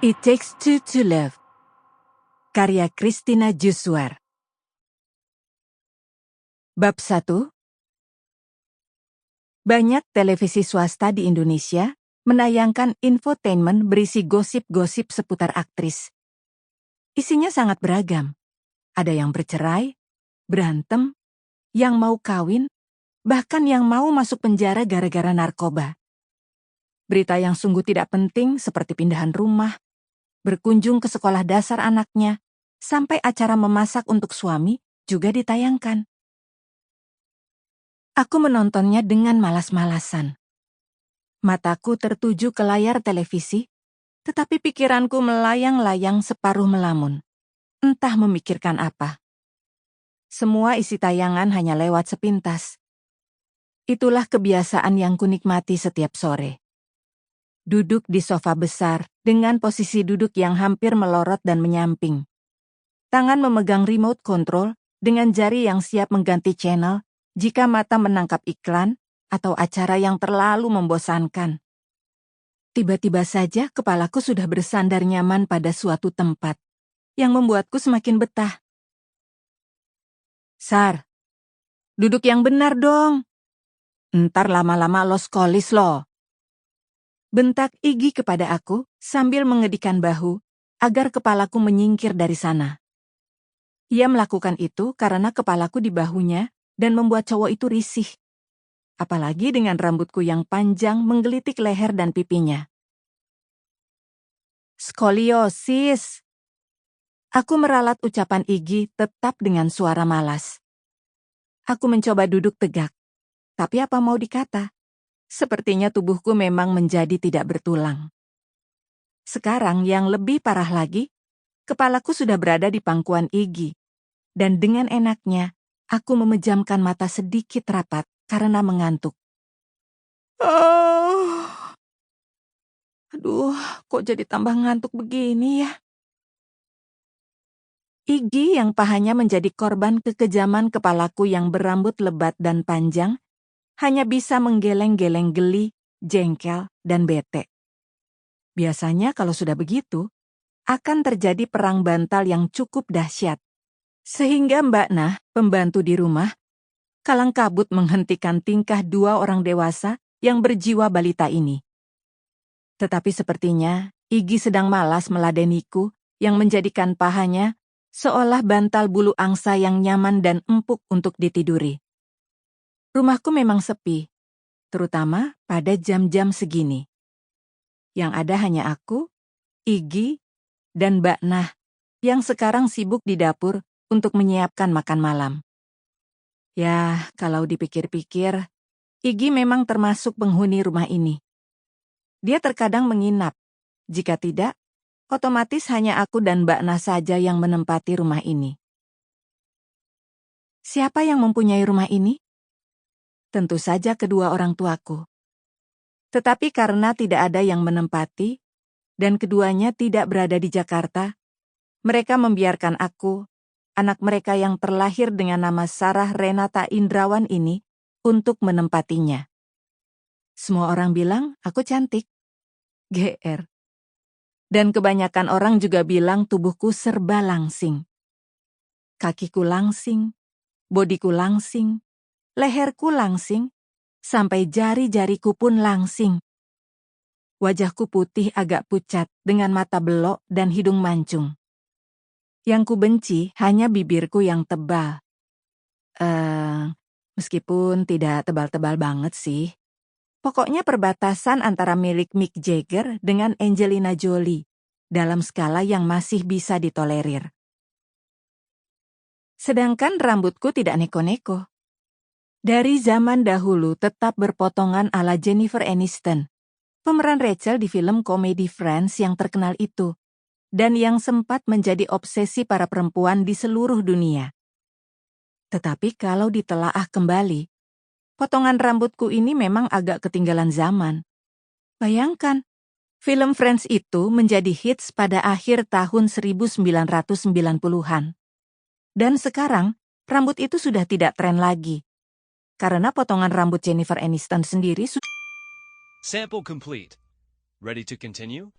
It Takes Two to Love, karya Christina Juswar. Bab 1. Banyak televisi swasta di Indonesia menayangkan infotainment berisi gosip-gosip seputar aktris. Isinya sangat beragam. Ada yang bercerai, berantem, yang mau kawin, bahkan yang mau masuk penjara gara-gara narkoba. Berita yang sungguh tidak penting seperti pindahan rumah, berkunjung ke sekolah dasar anaknya, sampai acara memasak untuk suami juga ditayangkan. Aku menontonnya dengan malas-malasan. Mataku tertuju ke layar televisi, tetapi pikiranku melayang-layang separuh melamun. Entah memikirkan apa. Semua isi tayangan hanya lewat sepintas. Itulah kebiasaan yang kunikmati setiap sore. Duduk di sofa besar dengan posisi duduk yang hampir melorot dan menyamping. Tangan memegang remote control dengan jari yang siap mengganti channel jika mata menangkap iklan atau acara yang terlalu membosankan. Tiba-tiba saja kepalaku sudah bersandar nyaman pada suatu tempat yang membuatku semakin betah. Sar, duduk yang benar dong. Ntar lama-lama lo skolis lo. Bentak Iggy kepada aku sambil mengedikan bahu agar kepalaku menyingkir dari sana. Ia melakukan itu karena kepalaku di bahunya dan membuat cowok itu risih. Apalagi dengan rambutku yang panjang menggelitik leher dan pipinya. Skoliosis. Aku meralat ucapan Iggy tetap dengan suara malas. Aku mencoba duduk tegak. Tapi apa mau dikata? Sepertinya tubuhku memang menjadi tidak bertulang. Sekarang yang lebih parah lagi, kepalaku sudah berada di pangkuan Iggy. Dan dengan enaknya, aku memejamkan mata sedikit rapat karena mengantuk. Aduh, kok jadi tambah ngantuk begini ya? Iggy yang pahanya menjadi korban kekejaman kepalaku yang berambut lebat dan panjang, hanya bisa menggeleng-geleng geli, jengkel, dan bete. Biasanya kalau sudah begitu, akan terjadi perang bantal yang cukup dahsyat. Sehingga Mbak Nah, pembantu di rumah, kalang kabut menghentikan tingkah dua orang dewasa yang berjiwa balita ini. Tetapi sepertinya Iggy sedang malas meladeniku yang menjadikan pahanya seolah bantal bulu angsa yang nyaman dan empuk untuk ditiduri. Rumahku memang sepi, terutama pada jam-jam segini. Yang ada hanya aku, Iggy, dan Mbak Nah yang sekarang sibuk di dapur untuk menyiapkan makan malam. Ya, kalau dipikir-pikir, Iggy memang termasuk penghuni rumah ini. Dia terkadang menginap. Jika tidak, otomatis hanya aku dan Mbak Nah saja yang menempati rumah ini. Siapa yang mempunyai rumah ini? Tentu saja kedua orang tuaku. Tetapi karena tidak ada yang menempati, dan keduanya tidak berada di Jakarta, mereka membiarkan aku, anak mereka yang terlahir dengan nama Sarah Renata Indrawan ini, untuk menempatinya. Semua orang bilang aku cantik. GR. Dan kebanyakan orang juga bilang tubuhku serba langsing. Kakiku langsing, bodiku langsing, leherku langsing, sampai jari-jariku pun langsing. Wajahku putih agak pucat dengan mata belok dan hidung mancung. Yang ku benci hanya bibirku yang tebal. Meskipun tidak tebal-tebal banget sih. Pokoknya perbatasan antara milik Mick Jagger dengan Angelina Jolie dalam skala yang masih bisa ditolerir. Sedangkan rambutku tidak neko-neko. Dari zaman dahulu tetap berpotongan ala Jennifer Aniston, pemeran Rachel di film komedi Friends yang terkenal itu, dan yang sempat menjadi obsesi para perempuan di seluruh dunia. Tetapi kalau ditelaah kembali, potongan rambutku ini memang agak ketinggalan zaman. Bayangkan, film Friends itu menjadi hits pada akhir tahun 1990-an. Dan sekarang, rambut itu sudah tidak tren lagi. Karena potongan rambut Jennifer Aniston sendiri Sample complete. Ready to continue?